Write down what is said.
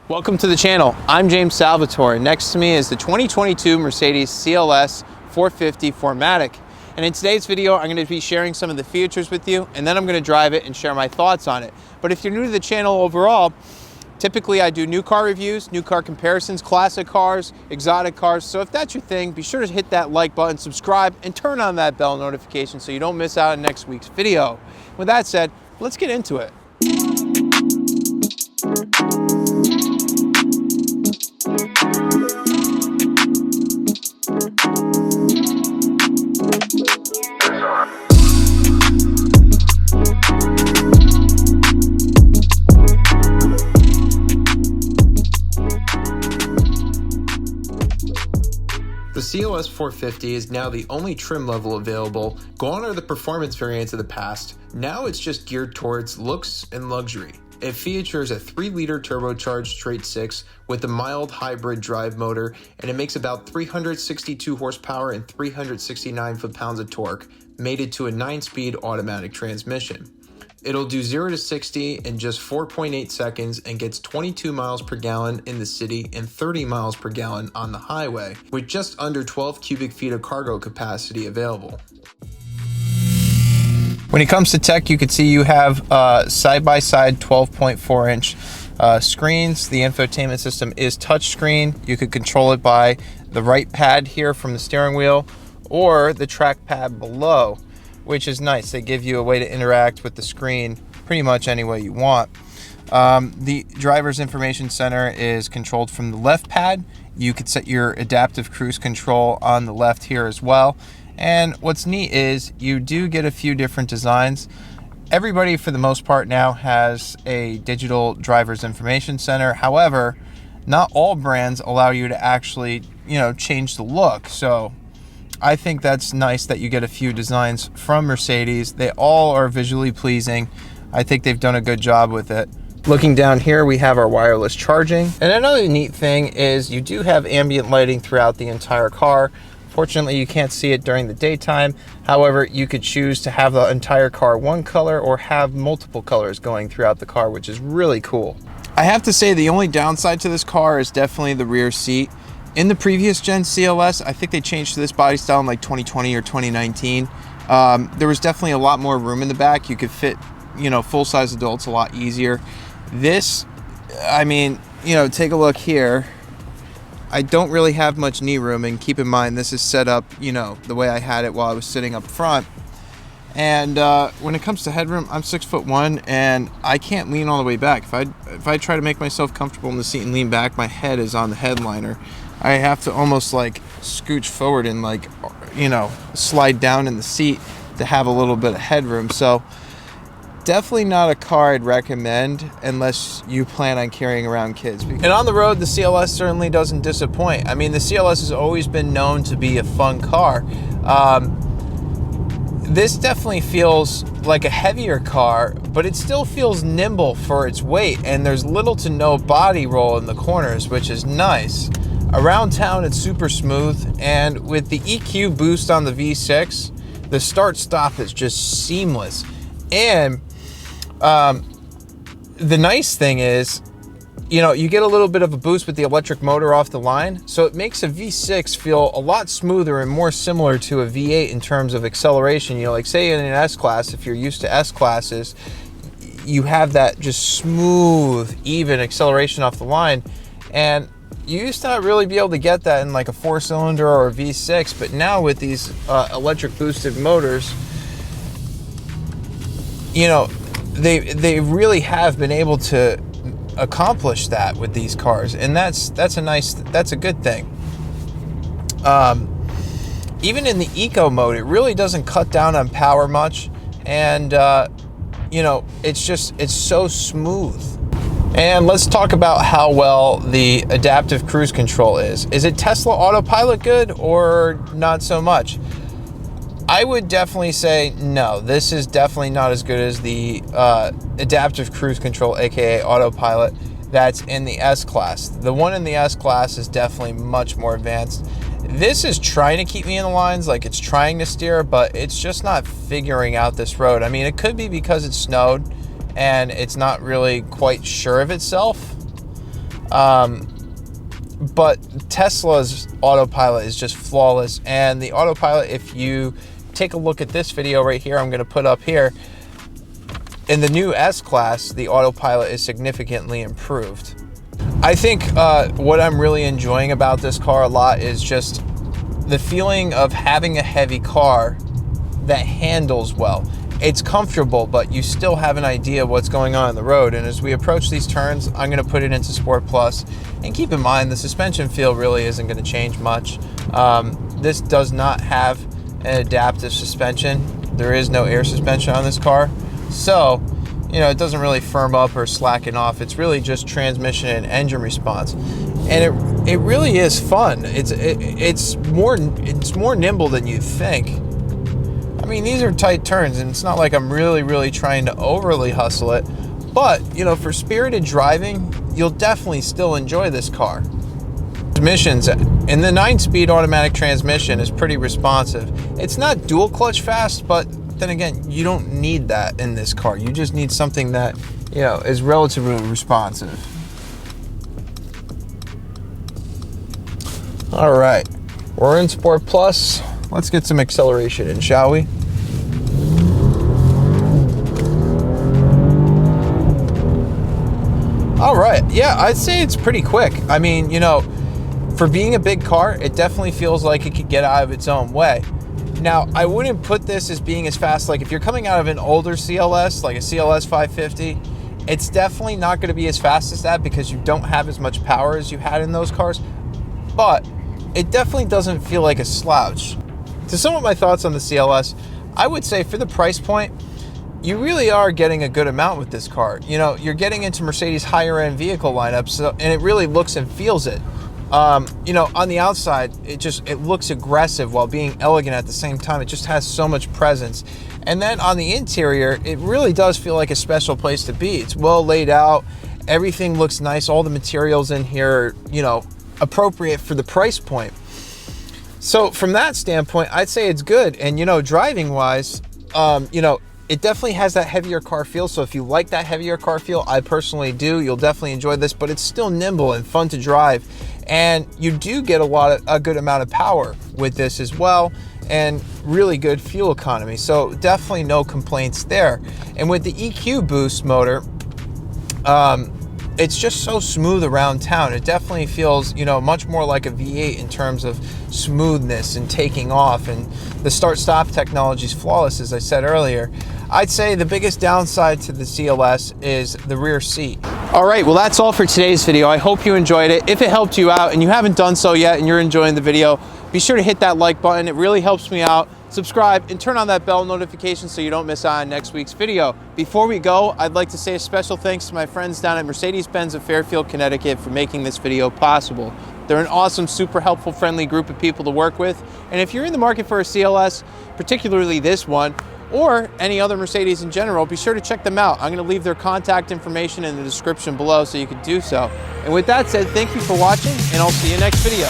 Welcome to the channel. I'm James Salvatore. Next to me is the 2022 Mercedes CLS 450 4Matic. And in today's video, I'm going to be sharing some of the features with you, and then I'm going to drive it and share my thoughts on it. But if you're new to the channel overall, typically I do new car reviews, new car comparisons, classic cars, exotic cars. So if that's your thing, be sure to hit that like button, subscribe, and turn on that bell notification so you don't miss out on next week's video. With that said, let's get into it. The CLS 450 is now the only trim level available. Gone are the performance variants of the past. Now it's just geared towards looks and luxury. It features a 3-liter turbocharged straight six with a mild hybrid drive motor, and it makes about 362 horsepower and 369 foot-pounds of torque, mated to a 9-speed automatic transmission. It'll do 0 to 60 in just 4.8 seconds and gets 22 miles per gallon in the city and 30 miles per gallon on the highway, with just under 12 cubic feet of cargo capacity available. When it comes to tech, you can see you have side-by-side 12.4-inch screens. The infotainment system is touchscreen. You could control it by the right pad here from the steering wheel or the track pad below, which is nice. They give you a way to interact with the screen pretty much any way you want. The driver's information center is controlled from the left pad. You could set your adaptive cruise control on the left here as well. And what's neat is you do get a few different designs. Everybody, for the most part, now has a digital driver's information center. However, not all brands allow you to actually, change the look. So I think that's nice that you get a few designs from Mercedes. They all are visually pleasing. I think they've done a good job with it. Looking down here, we have our wireless charging. And another neat thing is you do have ambient lighting throughout the entire car. Fortunately, you can't see it during the daytime. However, you could choose to have the entire car one color or have multiple colors going throughout the car, which is really cool. I have to say the only downside to this car is definitely the rear seat. In the previous gen CLS, I think they changed to this body style in like 2020 or 2019. There was definitely a lot more room in the back. You could fit, full-size adults a lot easier. This, take a look here. I don't really have much knee room, and keep in mind this is set up, the way I had it while I was sitting up front. And when it comes to headroom, I'm 6'1", and I can't lean all the way back. If I try to make myself comfortable in the seat and lean back, my head is on the headliner. I have to almost like scooch forward and slide down in the seat to have a little bit of headroom. So definitely not a car I'd recommend unless you plan on carrying around kids. And on the road, the CLS certainly doesn't disappoint. I mean, the CLS has always been known to be a fun car. This definitely feels like a heavier car, but it still feels nimble for its weight, and there's little to no body roll in the corners, which is nice. Around town, it's super smooth, and with the EQ boost on the V6, the start-stop is just seamless. And the nice thing is, you get a little bit of a boost with the electric motor off the line, so it makes a V6 feel a lot smoother and more similar to a V8 in terms of acceleration. Like say in an S-Class, if you're used to S-Classes, you have that just smooth, even acceleration off the line, and you used to not really be able to get that in like a 4-cylinder or a V6, but now with these electric boosted motors, they really have been able to accomplish that with these cars, and that's a good thing. Even in the eco mode, it really doesn't cut down on power much, and it's so smooth. And let's talk about how well the adaptive cruise control is. Is it Tesla Autopilot good or not so much? I would definitely say no. This is definitely not as good as the adaptive cruise control, aka Autopilot, that's in the S-Class. The one in the S-Class is definitely much more advanced. This is trying to keep me in the lines, like it's trying to steer, but it's just not figuring out this road. I mean, it could be because it snowed and it's not really quite sure of itself. But Tesla's autopilot is just flawless. And the autopilot, if you take a look at this video right here, I'm going to put up here, in the new S-Class, the autopilot is significantly improved. I think what I'm really enjoying about this car a lot is just the feeling of having a heavy car that handles well. It's comfortable, but you still have an idea of what's going on the road. And as we approach these turns, I'm going to put it into Sport Plus. And keep in mind, the suspension feel really isn't going to change much. This does not have an adaptive suspension. There is no air suspension on this car. So, you know, it doesn't really firm up or slacken off. It's really just transmission and engine response. And it really is fun. It's more nimble than you think. I mean, these are tight turns, and it's not like I'm really trying to overly hustle it. But, you know, for spirited driving, you'll definitely still enjoy this car. Transmissions, and the 9-speed automatic transmission is pretty responsive. It's not dual clutch fast, but then again, you don't need that in this car. You just need something that, you know, is relatively responsive. All right, we're in Sport Plus. Let's get some acceleration in, shall we? All right, yeah, I'd say it's pretty quick. I mean, you know, for being a big car, it definitely feels like it could get out of its own way. Now, I wouldn't put this as being as fast. Like if you're coming out of an older CLS, like a CLS 550, it's definitely not going to be as fast as that because you don't have as much power as you had in those cars. But it definitely doesn't feel like a slouch. To sum up my thoughts on the CLS, I would say for the price point, you really are getting a good amount with this car. You know, you're getting into Mercedes higher end vehicle lineups, and it really looks and feels it. You know, on the outside, it looks aggressive while being elegant at the same time. It just has so much presence. And then on the interior, it really does feel like a special place to be. It's well laid out. Everything looks nice. All the materials in here are, you know, appropriate for the price point. So from that standpoint, I'd say it's good. And, you know, driving wise, you know, it definitely has that heavier car feel. So if you like that heavier car feel, I personally do, you'll definitely enjoy this, but it's still nimble and fun to drive. And you do get a good amount of power with this as well, and really good fuel economy. So definitely no complaints there. And with the EQ boost motor, it's just so smooth around town. It definitely feels, you know, much more like a V8 in terms of smoothness and taking off, and the start-stop technology is flawless, as I said earlier. I'd say the biggest downside to the CLS is the rear seat. All right, well, that's all for today's video. I hope you enjoyed it. If it helped you out and you haven't done so yet and you're enjoying the video, be sure to hit that like button. It really helps me out. Subscribe and turn on that bell notification so you don't miss out on next week's video. Before we go, I'd like to say a special thanks to my friends down at Mercedes-Benz of Fairfield, Connecticut for making this video possible. They're an awesome, super helpful, friendly group of people to work with. And if you're in the market for a CLS, particularly this one, or any other Mercedes in general, be sure to check them out. I'm going to leave their contact information in the description below so you can do so. And with that said, thank you for watching, and I'll see you next video.